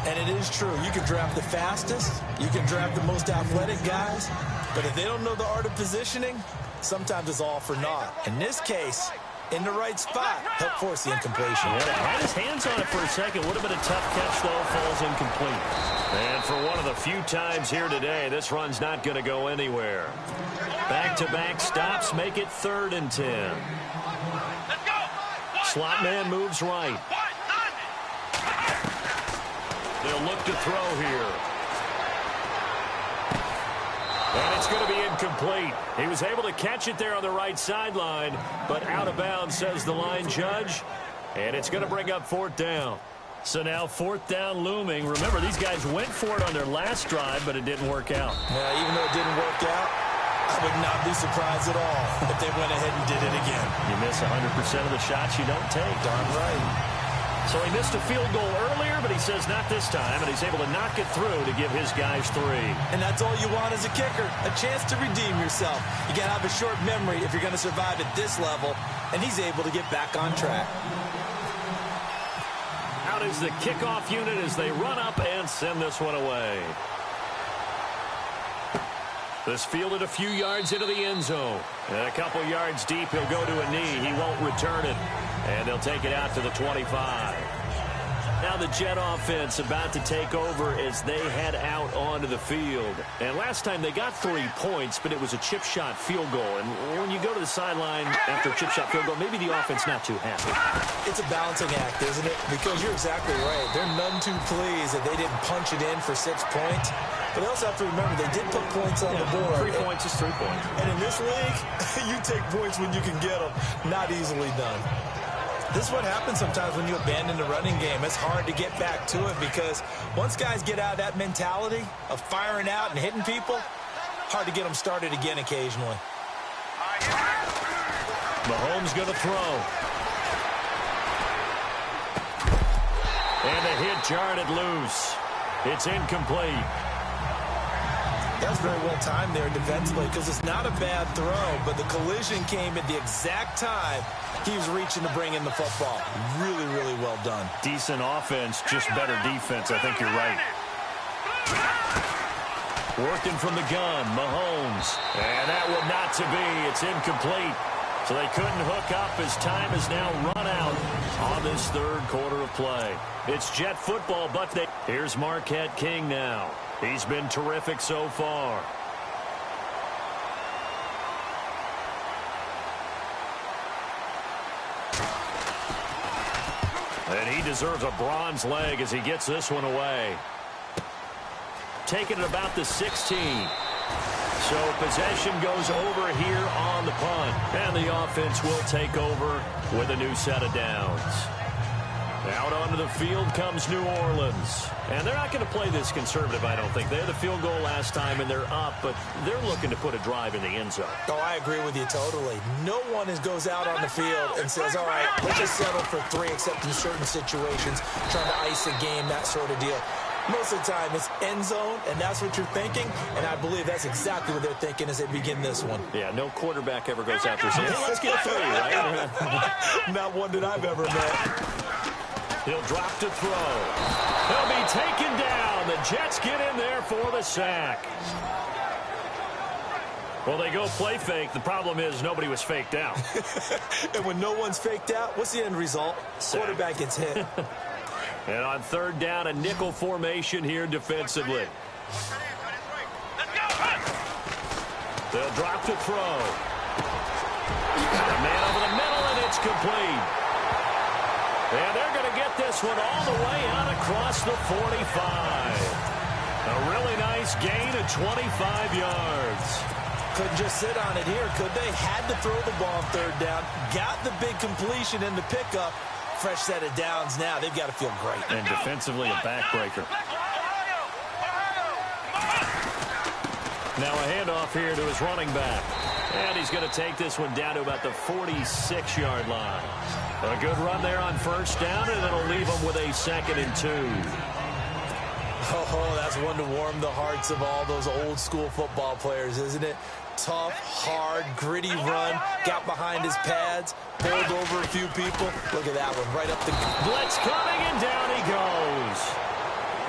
[SPEAKER 4] And it is true. You can draft the fastest. You can draft the most athletic guys. But if they don't know the art of positioning, sometimes it's all for naught. In this case, in the right spot, help force the incompletion.
[SPEAKER 3] Yeah, had his hands on it for a second. Would have been a tough catch, though. Falls incomplete. And for one of the few times here today, this run's not going to go anywhere. Back-to-back stops make it 3rd and 10. Slot man moves right. They'll look to throw here. And it's going to be incomplete. He was able to catch it there on the right sideline, but out of bounds, says the line judge. And it's going to bring up 4th down. So now 4th down looming. Remember, these guys went for it on their last drive, but it didn't work out.
[SPEAKER 4] Yeah, even though it didn't work out, I would not be surprised at all if they went ahead and did it again.
[SPEAKER 3] You miss 100% of the shots you don't take.
[SPEAKER 4] Darn right.
[SPEAKER 3] So he missed a field goal earlier, but he says not this time, and he's able to knock it through to give his guys 3.
[SPEAKER 4] And that's all you want as a kicker, a chance to redeem yourself. You got to have a short memory if you're going to survive at this level, and he's able to get back on track.
[SPEAKER 3] Out is the kickoff unit as they run up and send this one away. This fielded a few yards into the end zone. And a couple yards deep, he'll go to a knee. He won't return it. And they'll take it out to the 25. Now the Jet offense about to take over as they head out onto the field. And last time they got 3 points, but it was a chip shot field goal. And when you go to the sideline after a chip shot field goal, maybe the offense not too happy.
[SPEAKER 4] It's a balancing act, isn't it? Because you're exactly right. They're none too pleased that they didn't punch it in for 6 points. But they also have to remember they did put points on the board.
[SPEAKER 3] 3 points is 3 points.
[SPEAKER 4] And in this league, you take points when you can get them. Not easily done. This is what happens sometimes when you abandon the running game. It's hard to get back to it because once guys get out of that mentality of firing out and hitting people, hard to get them started again occasionally.
[SPEAKER 3] Mahomes going to throw. And the hit jarred it loose. It's incomplete.
[SPEAKER 4] That's very well timed there defensively because it's not a bad throw, but the collision came at the exact time he was reaching to bring in the football. Really, really well done.
[SPEAKER 3] Decent offense, just better defense. I think you're right. Working from the gun, Mahomes. And that would not to be. It's incomplete. So they couldn't hook up as time has now run out on this third quarter of play. It's Jet football, but here's Marquette King now. He's been terrific so far. And he deserves a bronze leg as he gets this one away. Taking it about the 16. So possession goes over here on the punt. And the offense will take over with a new set of downs. Out onto the field comes New Orleans. And they're not going to play this conservative, I don't think. They had the field goal last time, and they're up, but they're looking to put a drive in the end zone.
[SPEAKER 4] Oh, I agree with you totally. No one goes out on the field and says, all right, let's just settle for 3, except in certain situations, trying to ice a game, that sort of deal. Most of the time, it's end zone, and that's what you're thinking, and I believe that's exactly what they're thinking as they begin this one.
[SPEAKER 3] Yeah, no quarterback ever goes out there saying, hey, let's get 3, right?
[SPEAKER 4] Not one that I've ever met.
[SPEAKER 3] He'll drop to throw. He'll be taken down. The Jets get in there for the sack. Well, they go play fake. The problem is nobody was faked out.
[SPEAKER 4] And when no one's faked out, what's the end result?
[SPEAKER 3] Sack.
[SPEAKER 4] Quarterback gets hit.
[SPEAKER 3] And on third down, a nickel formation here defensively. They'll drop to throw. A man over the middle, and it's complete. And they're going to get this one all the way out across the 45. A really nice gain of 25 yards.
[SPEAKER 4] Couldn't just sit on it here, could they? Had to throw the ball on third down. Got the big completion in the pickup. Fresh set of downs now. They've got to feel great.
[SPEAKER 3] And defensively, a backbreaker. Now a handoff here to his running back. And he's going to take this one down to about the 46-yard line. A good run there on first down, and it'll leave him with a 2nd and 2.
[SPEAKER 4] Oh, that's one to warm the hearts of all those old-school football players, isn't it? Tough, hard, gritty run. Got behind his pads, pulled over a few people. Look at that one, right up the...
[SPEAKER 3] Blitz coming, and down he goes.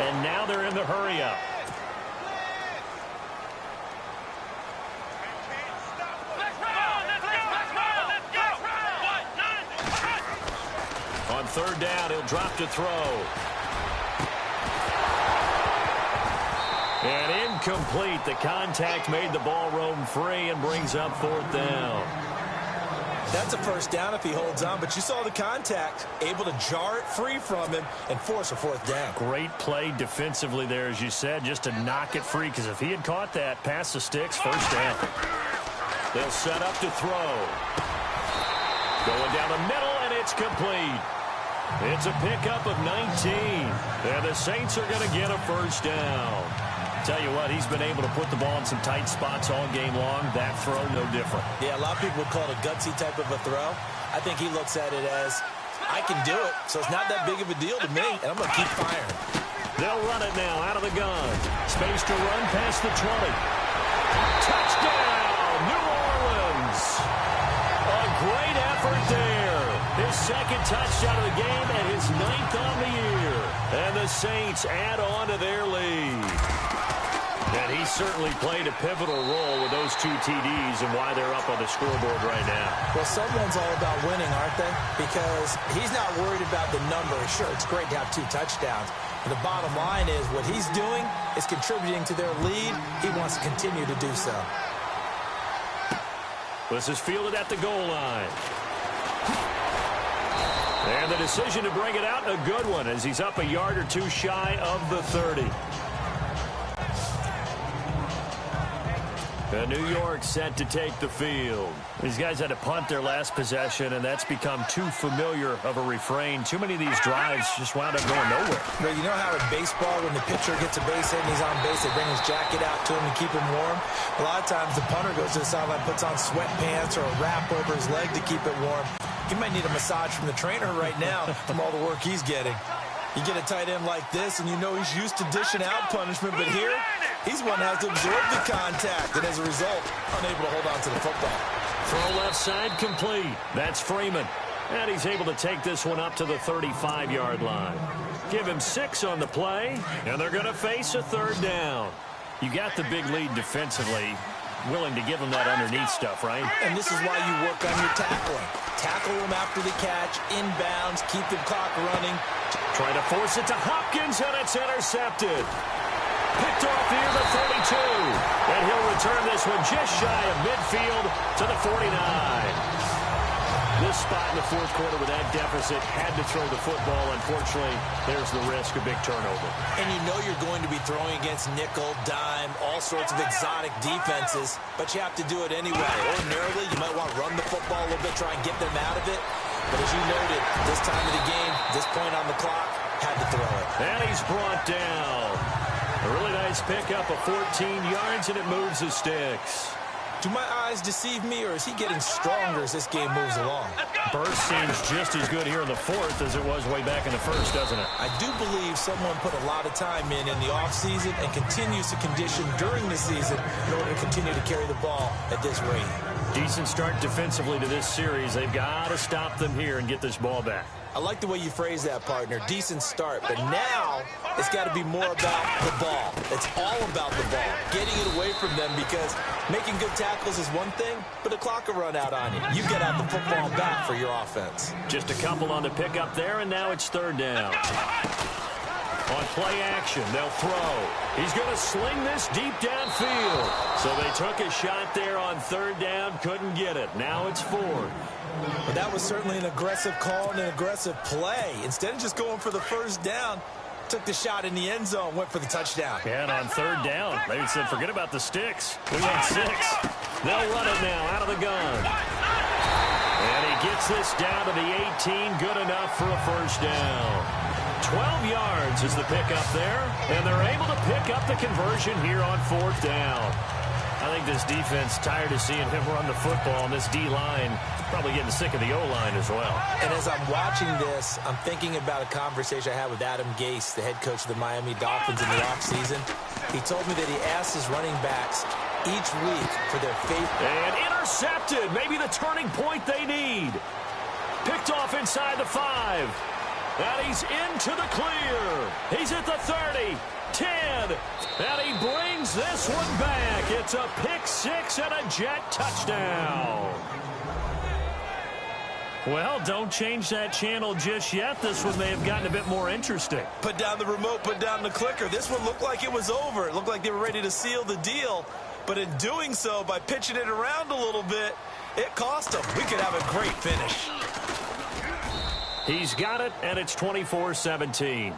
[SPEAKER 3] And now they're in the hurry-up. On third down, he'll drop to throw. And incomplete. The contact made the ball roam free and brings up 4th down.
[SPEAKER 4] That's a first down if he holds on, but you saw the contact. Able to jar it free from him and force a 4th down.
[SPEAKER 3] Great play defensively there, as you said, just to knock it free, because if he had caught that, past the sticks, first down. They'll set up to throw. Going down the middle, and it's complete. It's a pickup of 19. And the Saints are going to get a first down. Tell you what, he's been able to put the ball in some tight spots all game long. That throw, no different.
[SPEAKER 4] Yeah, a lot of people would call it a gutsy type of a throw. I think he looks at it as, I can do it, so it's not that big of a deal to me, and I'm going to keep firing.
[SPEAKER 3] They'll run it now out of the gun. Space to run past the 20. Touchdown, New Orleans. A great effort there. His 2nd touchdown of the game and his 9th on the year. And the Saints add on to their lead. And he certainly played a pivotal role with those 2 TDs and why they're up on the scoreboard right now.
[SPEAKER 4] Well, someone's all about winning, aren't they? Because he's not worried about the number. Sure, it's great to have 2 touchdowns. But the bottom line is what he's doing is contributing to their lead. He wants to continue to do so.
[SPEAKER 3] This is fielded at the goal line. And the decision to bring it out, a good one, as he's up a yard or 2 shy of the 30. New York set to take the field. These guys had to punt their last possession, and that's become too familiar of a refrain. Too many of these drives just wound up going nowhere.
[SPEAKER 4] Well, you know how in baseball, when the pitcher gets a base hit and he's on base, they bring his jacket out to him to keep him warm? A lot of times the punter goes to the sideline, puts on sweatpants or a wrap over his leg to keep it warm. He might need a massage from the trainer right now from all the work he's getting. You get a tight end like this, and you know he's used to dishing out punishment, but here, he's one that has to absorb the contact, and as a result, unable to hold on to the football.
[SPEAKER 3] Throw left side complete. That's Freeman. And he's able to take this one up to the 35-yard line. Give him 6 on the play, and they're going to face a third down. You got the big lead defensively. Willing to give him that underneath stuff, right?
[SPEAKER 4] And this is why you work on your tackling. Tackle him after the catch, inbounds, keep the clock running.
[SPEAKER 3] Try to force it to Hopkins, and it's intercepted. Picked off near the 32. And he'll return this one just shy of midfield to the 49. This spot in the fourth quarter with that deficit, had to throw the football. Unfortunately, there's the risk of big turnover.
[SPEAKER 4] And you know you're going to be throwing against nickel, dime, all sorts of exotic defenses, but you have to do it anyway. Ordinarily, you might want to run the football a little bit, try and get them out of it. But as you noted, this time of the game, this point on the clock, had to throw it.
[SPEAKER 3] And he's brought down. A really nice pickup of 14 yards, and it moves the sticks.
[SPEAKER 4] Do my eyes deceive me, or is he getting stronger as this game moves along?
[SPEAKER 3] Burst seems just as good here in the fourth as it was way back in the first, doesn't it?
[SPEAKER 4] I do believe someone put a lot of time in the offseason and continues to condition during the season in order to continue to carry the ball at this rate.
[SPEAKER 3] Decent start defensively to this series. They've got to stop them here and get this ball back.
[SPEAKER 4] I like the way you phrase that, partner. Decent start. But now it's got to be more about the ball. It's all about the ball. Getting it away from them, because making good tackles is one thing, but the clock will run out on you. You get out the football back for your offense.
[SPEAKER 3] Just a couple on the pickup there, and now it's third down. On play action, they'll throw. He's going to sling this deep downfield. So they took a shot there on third down, couldn't get it. Now it's fourth.
[SPEAKER 4] But that was certainly an aggressive call and an aggressive play. Instead of just going for the first down, took the shot in the end zone, went for the touchdown.
[SPEAKER 3] And on third down, they said, forget about the sticks. We want 6. They'll run it now out of the gun. And he gets this down to the 18, good enough for a first down. 12 yards is the pickup there, and they're able to pick up the conversion here on fourth down. I think this defense tired of seeing him run the football, and this D-line probably getting sick of the O-line as well.
[SPEAKER 4] And as I'm watching this, I'm thinking about a conversation I had with Adam Gase, the head coach of the Miami Dolphins in the offseason. He told me that he asked his running backs each week for their favorite.
[SPEAKER 3] And intercepted, maybe the turning point they need. Picked off inside the 5. And he's into the clear. He's at the 30, 10, and he brings this one back. It's a pick 6 and a Jet touchdown. Well, don't change that channel just yet. This one may have gotten a bit more interesting.
[SPEAKER 4] Put down the remote, put down the clicker. This one looked like it was over. It looked like they were ready to seal the deal. But in doing so, by pitching it around a little bit, it cost them. We could have a great finish.
[SPEAKER 3] He's got it, and it's 24-17.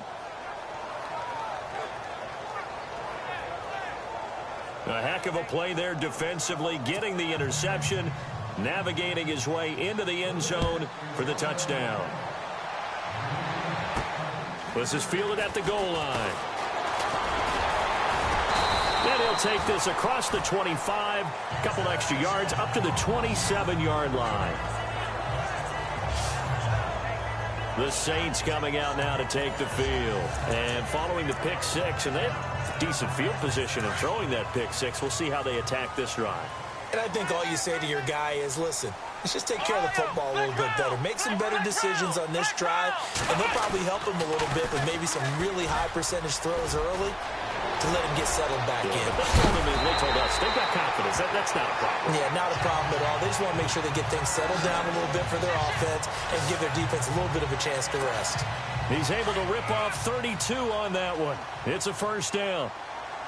[SPEAKER 3] A heck of a play there defensively, getting the interception, navigating his way into the end zone for the touchdown. This is fielded at the goal line. And he'll take this across the 25, a couple extra yards, up to the 27-yard line. The Saints coming out now to take the field. And following the pick 6, and they have decent field position in throwing that pick 6. We'll see how they attack this drive.
[SPEAKER 4] And I think all you say to your guy is, listen, let's just take care of the football a little bit better. Make some better decisions on this drive, and they'll probably help him a little bit with maybe some really high percentage throws early to let him get settled back in.
[SPEAKER 3] They told us they've got confidence. That's not a problem.
[SPEAKER 4] Yeah, not a problem at all. They just want to make sure they get things settled down a little bit for their offense and give their defense a little bit of a chance to rest.
[SPEAKER 3] He's able to rip off 32 on that one. It's a first down.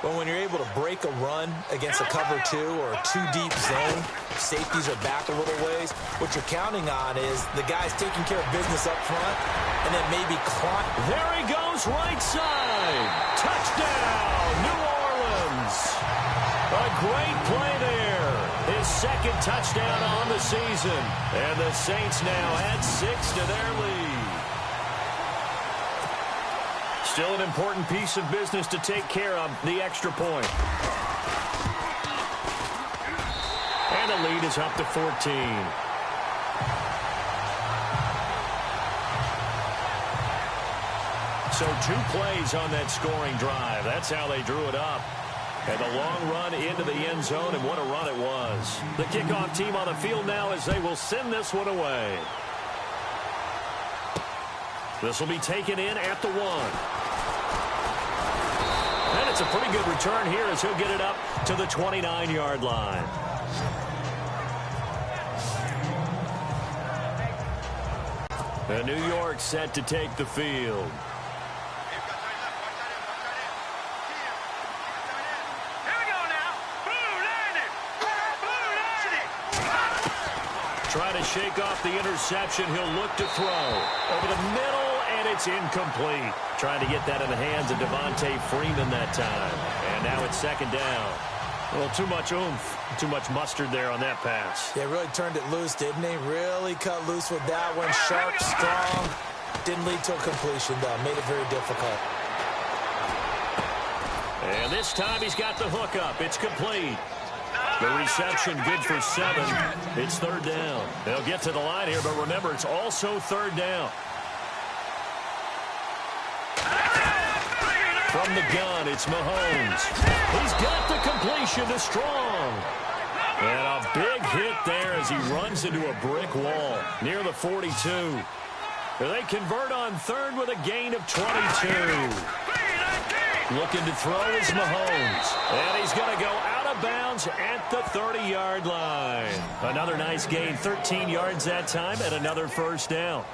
[SPEAKER 4] But when you're able to break a run against a cover 2 or a 2-deep zone, safeties are back a little ways. What you're counting on is the guys taking care of business up front and then maybe climb.
[SPEAKER 3] There he goes right side. Touchdown, New Owens. A great play there. His second touchdown on the season. And the Saints now add 6 to their lead. Still an important piece of business to take care of, the extra point. And the lead is up to 14. So 2 plays on that scoring drive. That's how they drew it up. And the long run into the end zone, and what a run it was. The kickoff team on the field now as they will send this one away. This will be taken in at the 1. And it's a pretty good return here as he'll get it up to the 29-yard line. And New York set to take the field. Trying to shake off the interception. He'll look to throw. Over the middle, and it's incomplete. Trying to get that in the hands of Devontae Freeman that time. And now it's second down. A little too much oomph, too much mustard there on that pass.
[SPEAKER 4] Yeah, really turned it loose, didn't he? Really cut loose with that one. Sharp, strong. Didn't lead to a completion, though. Made it very difficult.
[SPEAKER 3] And this time he's got the hook up. It's complete. The reception good for 7. It's third down. They'll get to the line here, but remember, it's also third down. From the gun, it's Mahomes. He's got the completion to Strong. And a big hit there as he runs into a brick wall near the 42. They convert on third with a gain of 22. Looking to throw is Mahomes. And he's going to go out of bounds at the 30-yard line. Another nice gain, 13 yards that time, and another first down.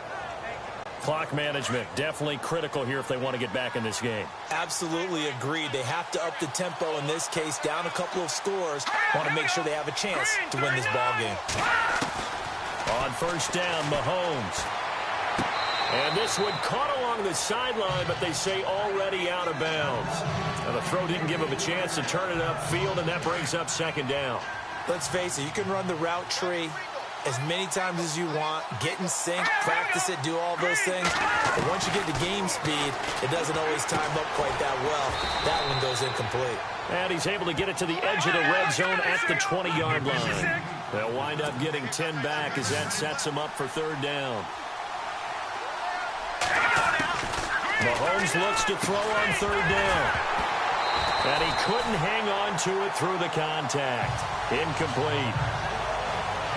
[SPEAKER 3] Clock management, definitely critical here if they want to get back in this game.
[SPEAKER 4] Absolutely agreed. They have to up the tempo in this case, down a couple of scores. Want to make sure they have a chance to win this ball game.
[SPEAKER 3] On first down, Mahomes. And this one caught along the sideline, but they say already out of bounds. Now the throw didn't give him a chance to turn it upfield, and that brings up second down.
[SPEAKER 4] Let's face it, you can run the route tree as many times as you want, get in sync, practice it, do all those things. But once you get to game speed, it doesn't always time up quite that well. That one goes incomplete.
[SPEAKER 3] And he's able to get it to the edge of the red zone at the 20-yard line. They'll wind up getting 10 back as that sets them up for third down. Mahomes looks to throw on third down. And he couldn't hang on to it through the contact. Incomplete.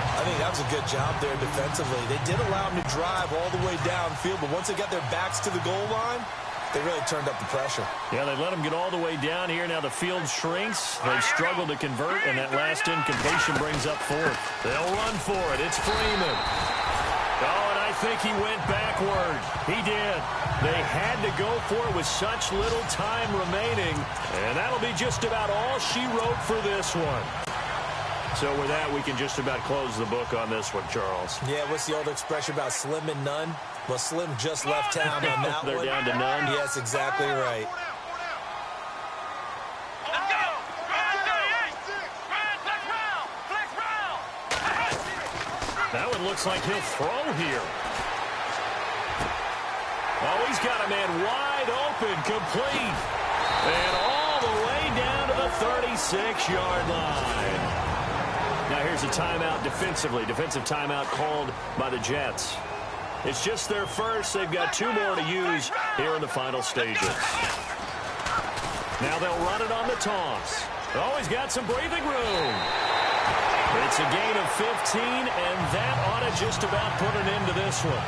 [SPEAKER 4] I think that was a good job there defensively. They did allow him to drive all the way downfield, but once they got their backs to the goal line, they really turned up the pressure.
[SPEAKER 3] Yeah, they let him get all the way down here. Now the field shrinks. They've struggled to convert, and that last incompletion brings up fourth. They'll run for it. It's Freeman. Oh, and I think he went backward. He did. They had to go for it with such little time remaining, and that'll be just about all she wrote for this one. So with that, we can just about close the book on this one, Charles.
[SPEAKER 4] Yeah, what's the old expression about slim and none? Well, Slim just left town on that
[SPEAKER 3] They're
[SPEAKER 4] one.
[SPEAKER 3] down to none?
[SPEAKER 4] Yes, exactly right.
[SPEAKER 5] Let's go! Flex round!
[SPEAKER 3] That one looks like he'll throw here. Oh, he's got a man wide open, complete. And all the way down to the 36-yard line. Now here's a timeout defensively. Defensive timeout called by the Jets. It's just their first. They've got 2 more to use here in the final stages. Now they'll run it on the toss. Oh, he's got some breathing room. It's a gain of 15, and that ought to just about put an end to this one.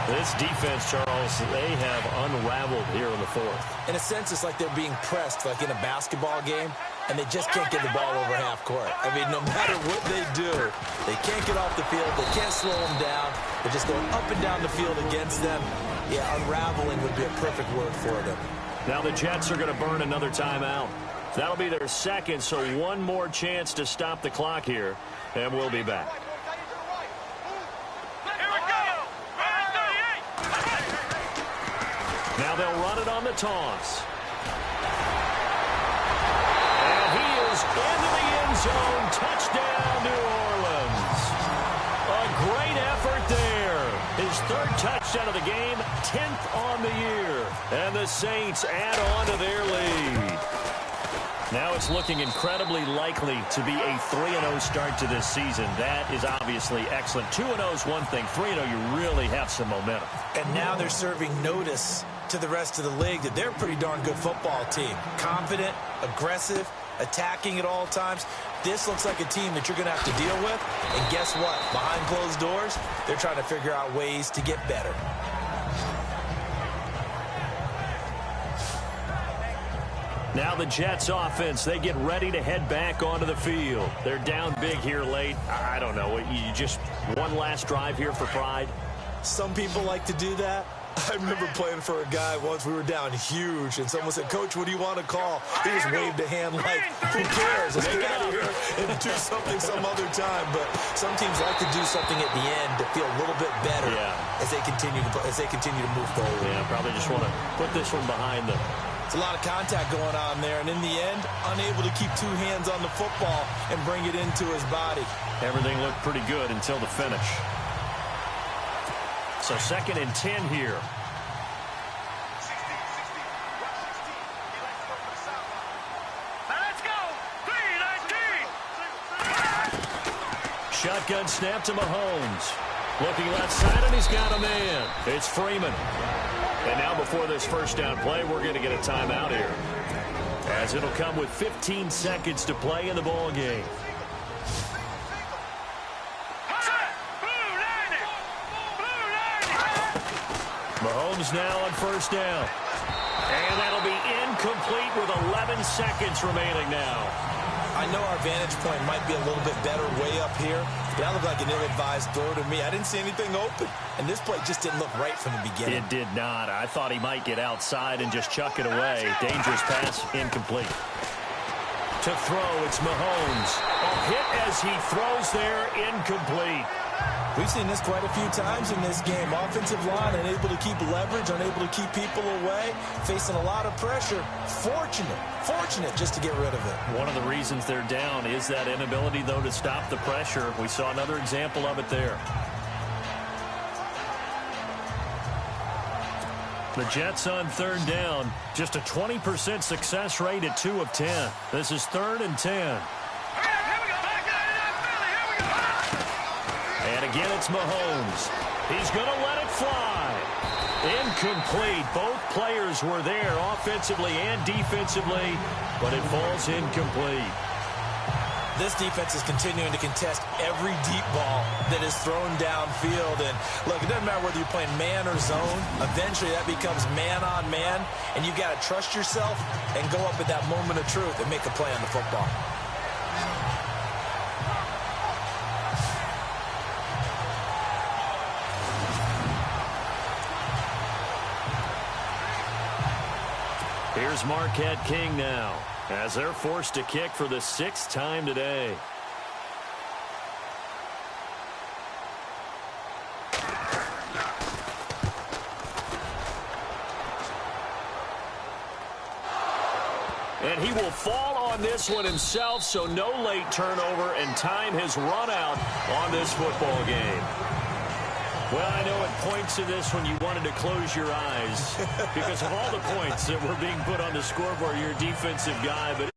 [SPEAKER 3] This defense, Charles, they have unraveled here in the fourth.
[SPEAKER 4] In a sense, it's like they're being pressed, like in a basketball game, and they just can't get the ball over half court. I mean, no matter what they do, they can't get off the field. They can't slow them down. They're just going up and down the field against them. Yeah, unraveling would be a perfect word for them.
[SPEAKER 3] Now the Jets are going to burn another timeout. That'll be their second, so one more chance to stop the clock here, and we'll be back. Now they'll run it on the toss. goes into the end zone. Touchdown, New Orleans. A great effort there. His third touchdown of the game, 10th on the year. And the Saints add on to their lead. Now it's looking incredibly likely to be a 3-0 start to this season. That is obviously excellent. 2-0 is one thing. 3-0, you really have some momentum.
[SPEAKER 4] And now they're serving notice to the rest of the league that they're a pretty darn good football team. Confident, aggressive, attacking at all times. This looks like a team that you're going to have to deal with. And guess what? Behind closed doors, they're trying to figure out ways to get better.
[SPEAKER 3] Now the Jets offense, they get ready to head back onto the field. They're down big here late. I don't know. You just one last drive here for pride?
[SPEAKER 4] Some people like to do that. I remember playing for a guy once. We were down huge, and someone said, "Coach, what do you want to call?" He just waved a hand like, "Who cares? Let's get out of here and do something some other time." But some teams like to do something at the end to feel a little bit better as they continue to move forward.
[SPEAKER 3] Yeah, probably just want to put this one behind them.
[SPEAKER 4] It's a lot of contact going on there, and in the end, unable to keep two hands on the football and bring it into his body.
[SPEAKER 3] Everything looked pretty good until the finish. So 2nd and 10 here.
[SPEAKER 5] Let's go. 3-19.
[SPEAKER 3] Shotgun snap to Mahomes. Looking left side, and he's got a man. It's Freeman. And now before this first down play, we're going to get a timeout here, as it'll come with 15 seconds to play in the ball game. Mahomes now on first down. And that'll be incomplete with 11 seconds remaining now.
[SPEAKER 4] I know our vantage point might be a little bit better way up here, but that looked like an ill-advised throw to me. I didn't see anything open, and this play just didn't look right from the beginning.
[SPEAKER 3] It did not. I thought he might get outside and just chuck it away. Dangerous pass, incomplete. To throw, it's Mahomes. A hit as he throws there, incomplete.
[SPEAKER 4] We've seen this quite a few times in this game. Offensive line unable to keep leverage, unable to keep people away, facing a lot of pressure. Fortunate just to get rid of it.
[SPEAKER 3] One of the reasons they're down is that inability, though, to stop the pressure. We saw another example of it there. The Jets on 3rd down. Just a 20% success rate at 2 of 10. This is 3rd and 10. And again, it's Mahomes. He's going to let it fly. Incomplete. Both players were there offensively and defensively, but it falls incomplete.
[SPEAKER 4] This defense is continuing to contest every deep ball that is thrown downfield. And look, it doesn't matter whether you're playing man or zone. Eventually, that becomes man on man, and you've got to trust yourself and go up at that moment of truth and make a play on the football.
[SPEAKER 3] Here's Marquette King now, as they're forced to kick for the 6th time today. And he will fall on this one himself, so no late turnover, and time has run out on this football game. Well, I know at points of this when you wanted to close your eyes because of all the points that were being put on the scoreboard, you're a defensive guy, but